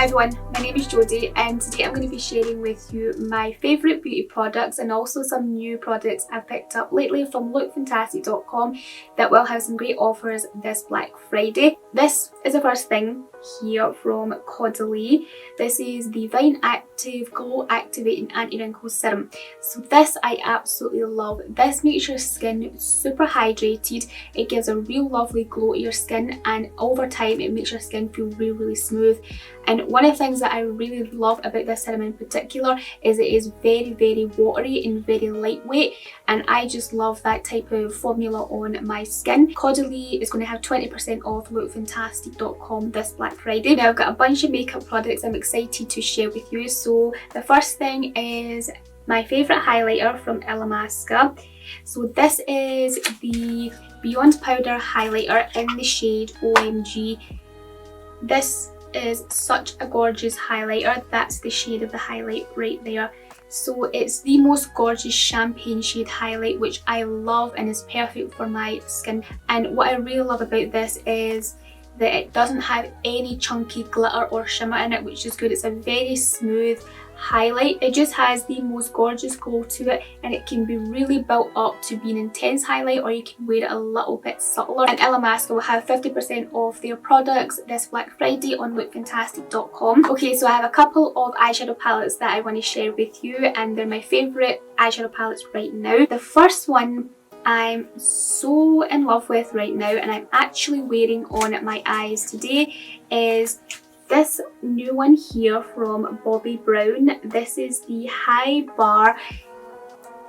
Hi everyone, my name is Jodie and today I'm going to be sharing with you my favourite beauty products and also some new products I've picked up lately from LOOKFANTASTIC.com that will have some great offers this Black Friday. This is the first thing here from Caudalie. This is the Vine Active Glow Activating Anti-Wrinkle Serum. So this I absolutely love. This makes your skin super hydrated. It gives a real lovely glow to your skin and over time it makes your skin feel really smooth. And one of the things that I really love about this serum in particular is it is very watery and very lightweight, and I just love that type of formula on my skin. Caudalie is going to have 20% off LOOKFANTASTIC.com this Black Friday. Now I've got a bunch of makeup products I'm excited to share with you. So the first thing is my favourite highlighter from Anastasia. So this is the Beyond Powder highlighter in the shade OMG. This is such a gorgeous highlighter. That's the shade of the highlight right there. So it's the most gorgeous champagne shade highlight, which I love and is perfect for my skin. And what I really love about this is that it doesn't have any chunky glitter or shimmer in it, which is good. It's a very smooth highlight. It just has the most gorgeous glow to it, and it can be really built up to be an intense highlight, or you can wear it a little bit subtler. And Anastasia will have 50% off their products this Black Friday on LOOKFANTASTIC.com. Okay, so I have a couple of eyeshadow palettes that I want to share with you, and they're my favourite eyeshadow palettes right now. The first one I'm so in love with right now, and I'm actually wearing on my eyes today, is this new one here from Bobbi Brown. This is the High Bar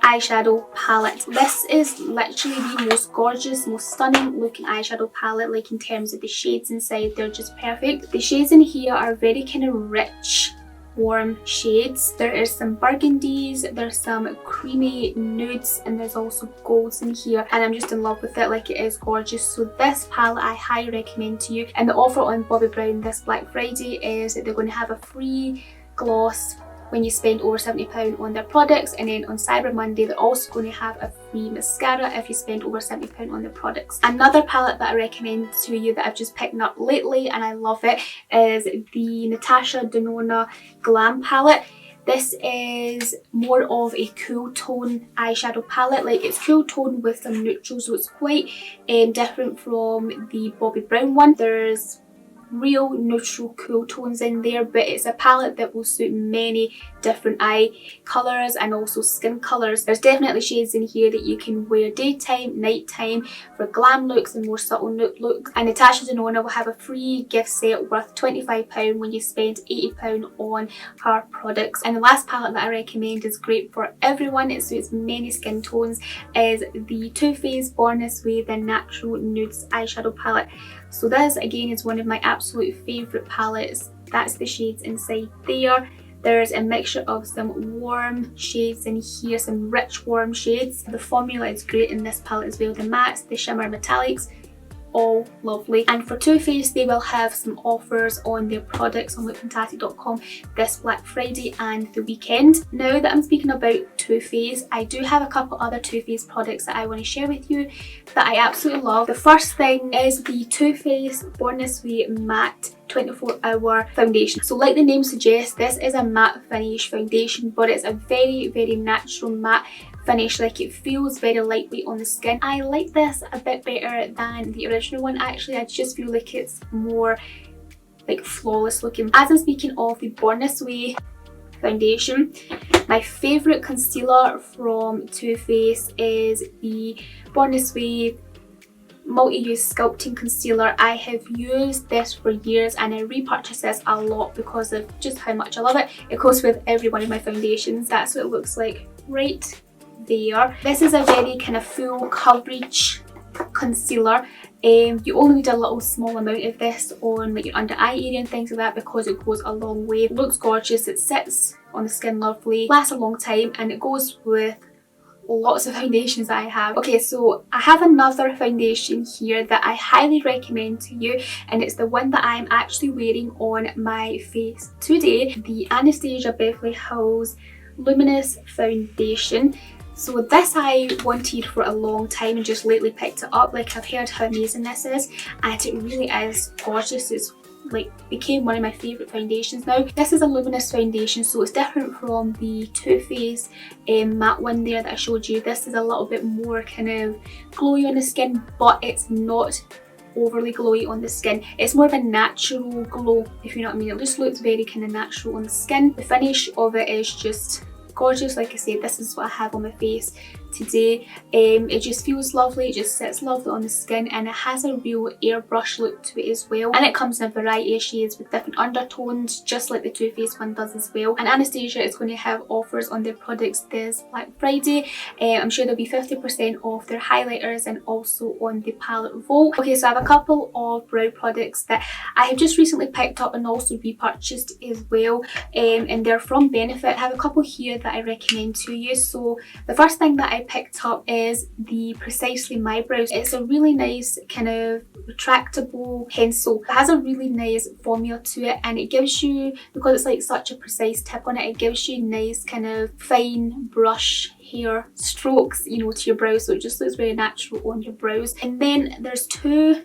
eyeshadow palette. This is literally the most gorgeous, most stunning looking eyeshadow palette, like in terms of the shades inside, they're just perfect. The shades in here are very kind of rich, warm shades. There is some burgundies, there's some creamy nudes, and there's also golds in here, and I'm just in love with it. Like, it is gorgeous. So this palette I highly recommend to you. And the offer on Bobbi Brown this Black Friday is that they're going to have a free gloss when you spend over £70 on their products, and then on Cyber Monday they're also going to have a free mascara if you spend over £70 on their products. Another palette that I recommend to you that I've just picked up lately and I love it is the Natasha Denona Glam palette. This is more of a cool tone eyeshadow palette. Like, it's cool tone with some neutrals, so it's quite different from the Bobbi Brown one. There's real neutral cool tones in there, but it's a palette that will suit many different eye colours and also skin colours. There's definitely shades in here that you can wear daytime, nighttime for glam looks and more subtle nude looks. And Natasha Denona will have a free gift set worth £25 when you spend £80 on her products. And the last palette that I recommend is great for everyone, it suits many skin tones, is the Too Faced Born This Way The Natural Nudes eyeshadow palette. So this again is one of my absolute favourite palettes. That's the shades inside there. There's a mixture of some warm shades in here, some rich warm shades. The formula is great in this palette as well. The mattes, the shimmer metallics, all lovely. And for Too Faced, they will have some offers on their products on LOOKFANTASTIC.com this Black Friday and the weekend. Now that I'm speaking about Too Faced, I do have a couple other Too Faced products that I want to share with you that I absolutely love. The first thing is the Too Faced Born This Way Matte 24-hour foundation. So like the name suggests, this is a matte finish foundation, but it's a very natural matte finish. Like, it feels very lightweight on the skin. I like this a bit better than the original one actually. I just feel like it's more like flawless looking. As I'm speaking of the Born This Way foundation, my favourite concealer from Too Faced is the Born This Way multi-use sculpting concealer. I have used this for years and I repurchase this a lot because of just how much I love it. It goes with every one of my foundations. That's what it looks like right there. This is a very kind of full coverage concealer. You only need a little small amount of this on like your under eye area and things like that because it goes a long way. It looks gorgeous, it sits on the skin lovely, lasts a long time, and it goes with lots of foundations that I have. Okay, so I have another foundation here that I highly recommend to you, and it's the one that I'm actually wearing on my face today, the Anastasia Beverly Hills Luminous foundation. So this I wanted for a long time and just lately picked it up. Like, I've heard how amazing this is, and it really is gorgeous. It's like became one of my favourite foundations now. This is a Luminous foundation, so it's different from the Too Faced matte one there that I showed you. This is a little bit more kind of glowy on the skin, but it's not overly glowy on the skin. It's more of a natural glow, if you know what I mean. It just looks very kind of natural on the skin. The finish of it is just gorgeous. Like I said, this is what I have on my face today. It just feels lovely, it just sits lovely on the skin, and it has a real airbrush look to it as well. And it comes in a variety of shades with different undertones, just like the Too Faced one does as well. And Anastasia is going to have offers on their products this Black Friday. I'm sure there'll be 50% off their highlighters and also on the palette Vault. Okay, so I have a couple of brow products that I have just recently picked up and also repurchased as well, and they're from Benefit. I have a couple here that I recommend to you. So the first thing that I picked up is the Precisely My Brows. It's a really nice kind of retractable pencil. It has a really nice formula to it, and it gives you, because it's like such a precise tip on it, it gives you nice kind of fine brush hair strokes, you know, to your brows, so it just looks very natural on your brows. And then there's two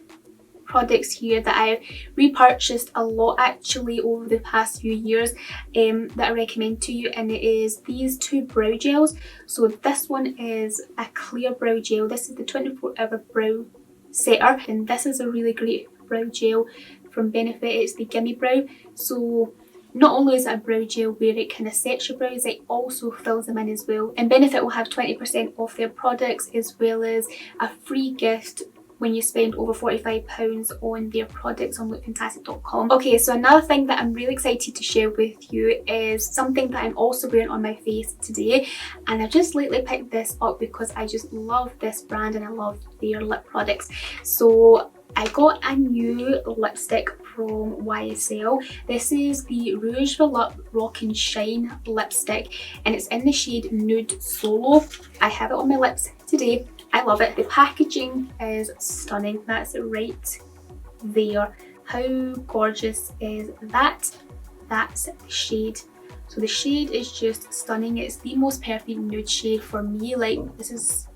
products here that I've repurchased a lot actually over the past few years that I recommend to you, and it is these two brow gels. So this one is a clear brow gel. This is the 24-hour brow setter, and this is a really great brow gel from Benefit. It's the GimMe Brow. So not only is it a brow gel where it kind of sets your brows, it also fills them in as well. And Benefit will have 20% off their products, as well as a free gift when you spend over £45 on their products on lookfantastic.com. Okay, so another thing that I'm really excited to share with you is something that I'm also wearing on my face today, and I just lately picked this up because I just love this brand and I love their lip products. So I got a new lipstick from YSL. This is the Rouge Volupte Rock and Shine lipstick, and it's in the shade Nude Solo. I have it on my lips today. I love it. The packaging is stunning. That's it right there. How gorgeous is that? That's the shade. So the shade is just stunning. It's the most perfect nude shade for me. Like, this is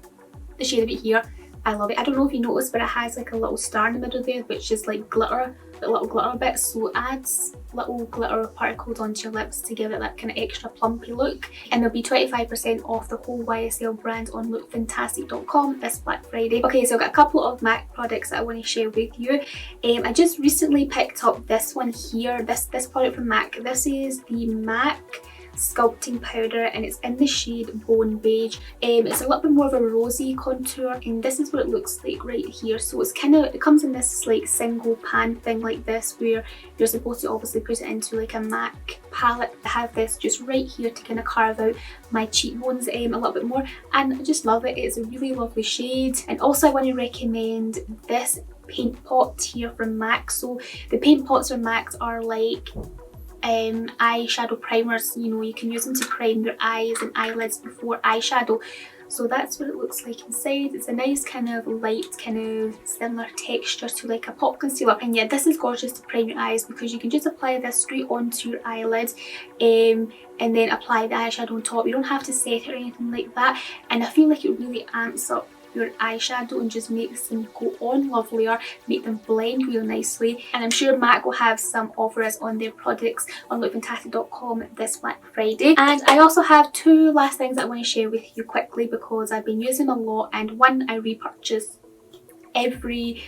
the shade of it here. I love it. I don't know if you noticed, but it has like a little star in the middle there, which is like glitter, the little glitter bits. So it adds little glitter particles onto your lips to give it that kind of extra plumpy look. And there'll be 25% off the whole YSL brand on lookfantastic.com this Black Friday. Okay, so I've got a couple of MAC products that I want to share with you. I just recently picked up this one here, this product from MAC. This is the MAC Sculpting powder, and it's in the shade Bone Beige. It's a little bit more of a rosy contour, and this is what it looks like right here. So it's kind of, it comes in this like single pan thing like this, where you're supposed to obviously put it into like a MAC palette. I have this just right here to kind of carve out my cheekbones a little bit more, and I just love it. It's a really lovely shade. And also I want to recommend this paint pot here from MAC. So the paint pots from MAC are like eyeshadow primers. You know, you can use them to prime your eyes and eyelids before eyeshadow. So that's what it looks like inside. It's a nice kind of light, kind of similar texture to like a pop concealer. And yeah, this is gorgeous to prime your eyes because you can just apply this straight onto your eyelid and then apply the eyeshadow on top. You don't have to set it or anything like that. And I feel like it really amps up your eyeshadow and just makes them go on lovelier, make them blend real nicely. And I'm sure MAC will have some offers on their products on lookfantastic.com this Black Friday. And I also have two last things that I want to share with you quickly because I've been using them a lot, and one I repurchase every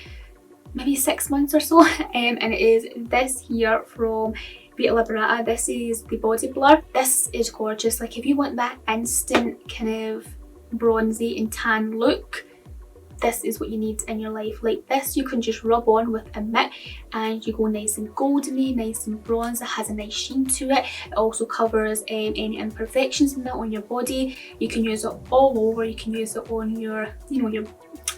maybe 6 months or so, and it is this here from Vita Liberata. This is the Body Blur. This is gorgeous. Like, if you want that instant kind of bronzy and tan look, this is what you need in your life. Like, this you can just rub on with a mitt and you go nice and goldeny, nice and bronze. It has a nice sheen to it. It also covers any imperfections in that on your body. You can use it all over. You can use it on your, you know, your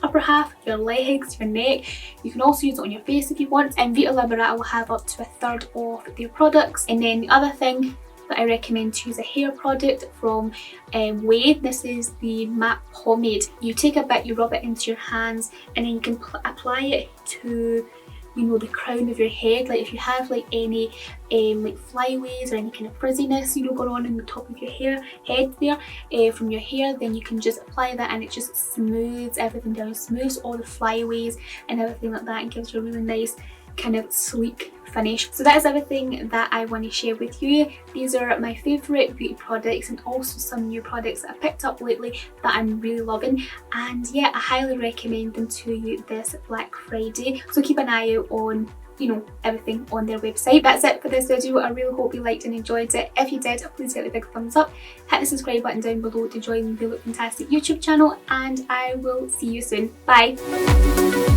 upper half, your legs, your neck. You can also use it on your face if you want. And Vita Liberata will have up to 1/3 off their products. And then the other thing that I recommend to use a hair product from Wave. This is the matte pomade. You take a bit, you rub it into your hands, and then you can apply it to, you know, the crown of your head. Like, if you have like any like flyaways or any kind of frizziness, you know, going on in the top of your head there from your hair, then you can just apply that and it just smooths everything down, smooths all the flyaways and everything like that, and gives you a really nice kind of sleek finish. So that is everything that I want to share with you. These are my favourite beauty products and also some new products that I picked up lately that I'm really loving, and yeah, I highly recommend them to you this Black Friday. So keep an eye out on, you know, everything on their website. That's it for this video. I really hope you liked and enjoyed it. If you did, please hit the big thumbs up, hit the subscribe button down below to join the Look Fantastic YouTube channel, and I will see you soon. Bye!